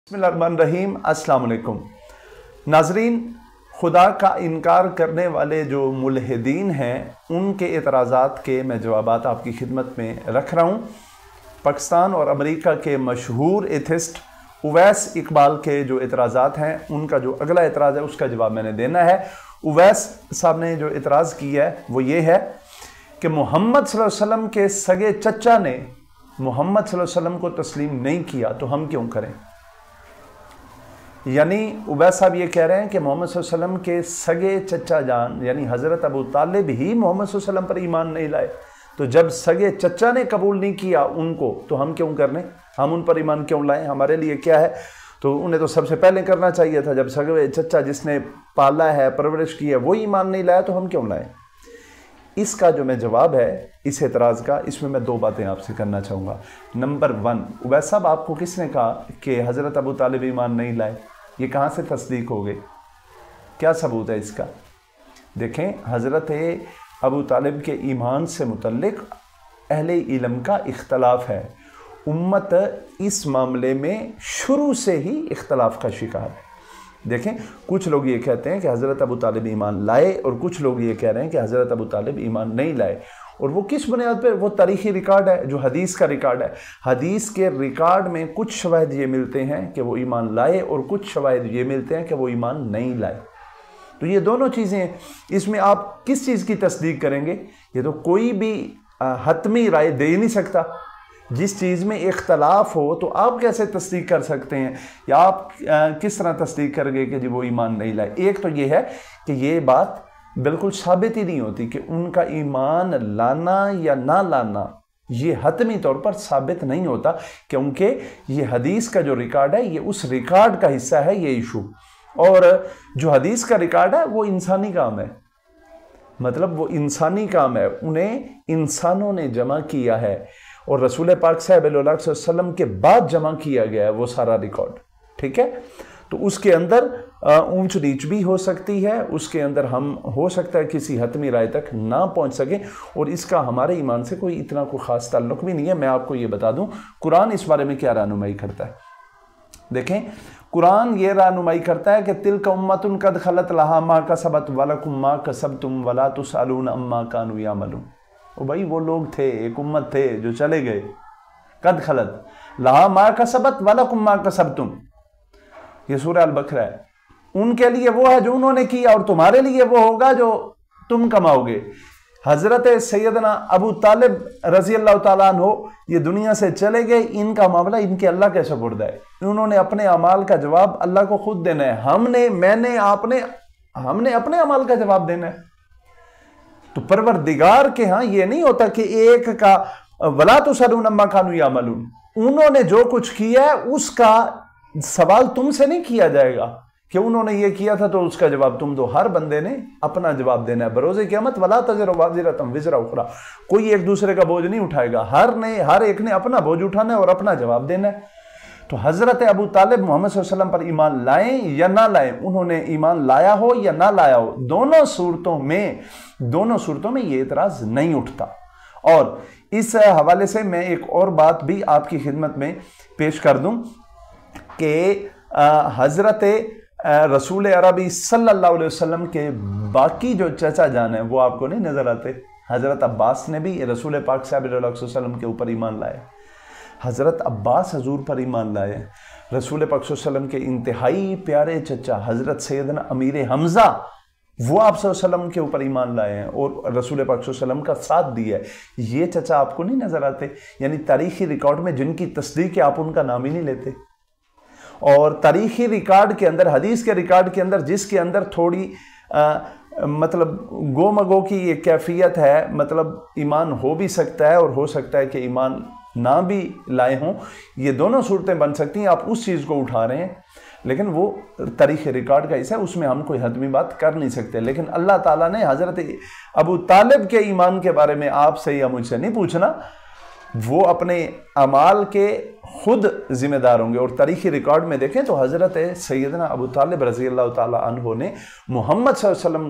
बिस्मिल्लाहिर्रहमानिर्रहीम। अस्सलाम वालेकुम नाजरीन, खुदा का इनकार करने वाले जो मुल्हिदीन हैं उनके एतराज़ात के मैं जवाबात आपकी खिदमत में रख रहा हूँ। पाकिस्तान और अमेरिका के मशहूर एथिस्ट उवैस इकबाल के जो एतराज़ात हैं उनका जो अगला एतराज़ है उसका जवाब मैंने देना है। उवैस साहब ने जो एतराज़ किया है वो ये है कि मोहम्मद सल्लल्लाहु अलैहि वसल्लम के सगे चचा ने मोहम्मद सल्लल्लाहु अलैहि वसल्लम को तस्लीम नहीं किया तो हम क्यों करें। यानी उवैस साहब ये कह रहे हैं कि मोहम्मद सल्लल्लाहु अलैहि वसल्लम के सगे चचा जान यानी हज़रत अबू तालिब ही मोहम्मद सल्लल्लाहु अलैहि वसल्लम पर ईमान नहीं लाए, तो जब सगे चचा ने कबूल नहीं किया उनको तो हम क्यों करने, हम उन पर ईमान क्यों लाएं, हमारे लिए क्या है। तो उन्हें तो सबसे पहले करना चाहिए था, जब सगे चचा जिसने पाला है परवरिश की है वो ईमान नहीं लाया तो हम क्यों लाएं। इसका जो मैं जवाब है इस एतराज़ का, इसमें मैं दो बातें आपसे करना चाहूँगा। नंबर वन, उवैस साहब आपको किसने कहा कि हज़रत अबू तालिब ईमान नहीं लाए, ये कहाँ से तस्दीक हो गई, क्या सबूत है इसका। देखें, हज़रत अबू तालिब के ईमान से मुतल्लिक अहले इल्म का इख्तलाफ है। उम्मत इस मामले में शुरू से ही इख्तलाफ का शिकार है। देखें, कुछ लोग ये कहते हैं कि हज़रत अबू तालिब ईमान लाए और कुछ लोग ये कह रहे हैं कि हज़रत अबू तालिब ईमान नहीं लाए। और वो किस बुनियाद पर, वो तारीख़ी रिकॉर्ड है जो हदीस का रिकॉर्ड है। हदीस के रिकॉर्ड में कुछ शवाहिद ये मिलते हैं कि वो ईमान लाए और कुछ शवाहिद ये मिलते हैं कि वो ईमान नहीं लाए। तो ये दोनों चीज़ें, इसमें आप किस चीज़ की तस्दीक करेंगे, ये तो कोई भी हतमी राय दे ही नहीं सकता। जिस चीज़ में इख्तलाफ हो तो आप कैसे तस्दीक कर सकते हैं, या आप किस तरह तस्दीक करेंगे कि जी वो ईमान नहीं लाए। एक तो ये है कि ये बात बिल्कुल साबित ही नहीं होती कि उनका ईमान लाना या ना लाना ये हतमी तौर पर साबित नहीं होता, क्योंकि ये हदीस का जो रिकॉर्ड है ये उस रिकॉर्ड का हिस्सा है ये इशू। और जो हदीस का रिकॉर्ड है वो इंसानी काम है, मतलब वो इंसानी काम है, उन्हें इंसानों ने जमा किया है और रसूल पाक सल्लल्लाहु अलैहि वसल्लम के बाद जमा किया गया है वो सारा रिकॉर्ड। ठीक है, तो उसके अंदर ऊंच नीच भी हो सकती है, उसके अंदर हम हो सकता है किसी हतमी राय तक ना पहुंच सकें, और इसका हमारे ईमान से कोई इतना कोई ख़ास ताल्लुक भी नहीं है। मैं आपको ये बता दूं कुरान इस बारे में क्या रहनुमाई करता है। देखें, कुरान ये रहनुमाई करता है कि तिल्का उम्मतुन कद खलत लहा मा कसबत वलकुम मा कसबतुम वला तुसअलून अम्मा कानू यामलून। ओ भाई, वो लोग थे, एक उम्मत थे जो चले गए, कद खलत लहा मा कसबत वलकुम मा कसबतुम, ये सूरह अल-बकरा है। उनके लिए वो है जो उन्होंने किया और तुम्हारे लिए वो होगा जो तुम कमाओगे। हजरत सैयदना अबू तालिब रजी अल्लाह ताला अन्हु ये दुनिया से चले गए, इनका मामला इनके अल्लाह के सुपुर्द है। उन्होंने अपने अमाल का जवाब अल्लाह को खुद देना है। हमने अपने अमाल का जवाब देना है। तो परवरदिगार के यहाँ ये नहीं होता कि एक का वला तुसअलून अम्मा कानू यामलून, उन्होंने जो कुछ किया है उसका सवाल तुमसे नहीं किया जाएगा कि उन्होंने ये किया था तो उसका जवाब तुम दो। हर बंदे ने अपना जवाब देना है। बरोज़े क़यामत वला तज़िरु वाज़िरतुन विज़रा उख़रा, कोई एक दूसरे का बोझ नहीं उठाएगा, हर एक ने अपना बोझ उठाना है और अपना जवाब देना है। तो हज़रत अबू तालिब मोहम्मद सल्लल्लाहु अलैहि वसल्लम पर ईमान लाएं या ना लाएं, उन्होंने ईमान लाया हो या ना लाया हो, दोनों सूरतों में ये एतराज़ नहीं उठता। और इस हवाले से मैं एक और बात भी आपकी खिदमत में पेश कर दूं कि हज़रत रसूल अरबी सल्लल्लाहु अलैहि वसल्लम के बाकी जो चचा जान हैं वो आपको नहीं नज़र आते। हज़रत अब्बास ने भी रसूल पाक सल्लल्लाहु अलैहि वसल्लम के ऊपर ईमान लाए, हज़रत अब्बास हजूर पर ईमान लाए। रसूल पाक सल्लल्लाहु अलैहि वसल्लम के इंतहाई प्यारे चचा हज़रत सैयदना अमीर हमज़ा वो आप सल्लल्लाहु अलैहि वसल्लम के ऊपर ईमान लाए हैं और रसूल पाक सल्लल्लाहु अलैहि वसल्लम का साथ दिया है। ये चचा आपको नहीं नज़र आते, यानी तारीख़ी रिकॉर्ड में जिनकी तस्दीक है आप उनका नाम ही नहीं लेते। और तारीख़ी रिकॉर्ड के अंदर, हदीस के रिकॉर्ड के अंदर जिसके अंदर थोड़ी मतलब गो मगो की ये कैफियत है, मतलब ईमान हो भी सकता है और हो सकता है कि ईमान ना भी लाए हों, ये दोनों सूरतें बन सकती हैं। आप उस चीज़ को उठा रहे हैं, लेकिन वो तारीख़ रिकॉर्ड का हिस्सा है, उसमें हम कोई हतमी बात कर नहीं सकते। लेकिन अल्लाह ताला ने हज़रत अबू तालिब के ईमान के बारे में आपसे या मुझसे नहीं पूछना, वो अपने अमाल के खुद ज़िम्मेदार होंगे। और तारीख़ी रिकॉर्ड में देखें तो हज़रत सैयदना अबू तालिब रज़ी अल्लाह ताला अन्हु ने मोहम्मद सल्लल्लाहु अलैहि वसल्लम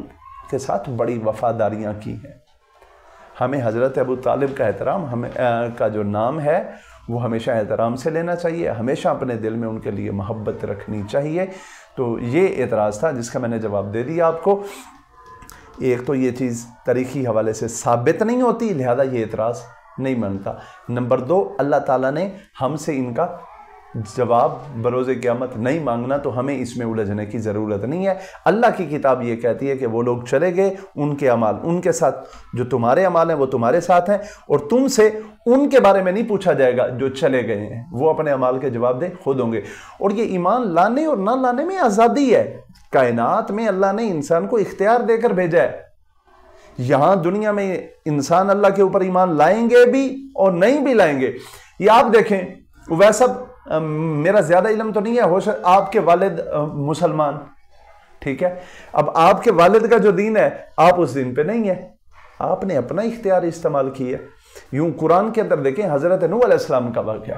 के साथ बड़ी वफ़ादारियाँ की हैं। हमें हज़रत अबू तालिब का एहतराम, हमें का जो नाम है وہ ہمیشہ احترام سے لینا چاہیے، ہمیشہ اپنے دل میں ان کے لیے محبت رکھنی چاہیے۔ تو یہ اعتراض تھا جس کا میں نے جواب دے دیا آپ کو۔ ایک تو یہ چیز تاریخی حوالے سے ثابت نہیں ہوتی، لہذا یہ اعتراض نہیں بنتا۔ نمبر 2، اللہ تعالیٰ نے ہم سے ان کا جواب بروز قیامت نہیں مانگنا، تو ہمیں اس میں الجھنے کی ضرورت نہیں ہے۔ اللہ کی کتاب یہ کہتی ہے کہ وہ لوگ چلے گئے، ان کے اعمال ان کے ساتھ، جو تمہارے اعمال ہیں وہ تمہارے ساتھ ہیں، اور تم سے ان کے بارے میں نہیں پوچھا جائے گا جو چلے گئے ہیں، وہ اپنے اعمال کے جواب دے خود ہوں گے۔ اور یہ ایمان لانے اور نہ لانے میں آزادی ہے۔ کائنات میں اللہ نے انسان کو اختیار دے کر بھیجا ہے۔ یہاں دنیا میں انسان اللہ کے اوپر ایمان لائیں گے بھی اور نہیں بھی لائیں گے۔ یہ آپ دیکھیں، ویسا میرا زیادہ علم تو نہیں ہے، آپ کے والد مسلمان، ٹھیک ہے، اب آپ کے والد کا جو دین ہے آپ اس دین پہ نہیں ہے، آپ نے اپنا اختیار استعمال کیا۔ یوں قرآن کے اندر دیکھیں حضرت نوح علیہ السلام کا واقعہ۔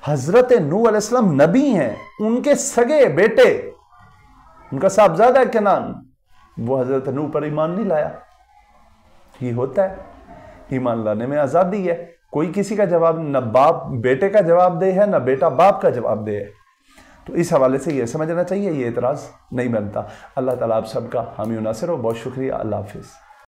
حضرت نوح علیہ السلام نبی ہیں، ان کے سگے بیٹے، ان کا صاحبزادہ ہے کنعان، وہ حضرت نوح پر ایمان نہیں لایا۔ یہ ہوتا ہے، ایمان لانے میں آزادی ہے، کوئی کسی کا جواب، نہ باپ بیٹے کا جواب دے ہے، نہ بیٹا باپ کا جواب دے ہے۔ تو اس حوالے سے یہ سمجھنا چاہیے، یہ اعتراض نہیں بنتا۔ اللہ تعالیٰ آپ سب کا حامی و ناصر ہو۔ بہت شکریہ، اللہ حافظ۔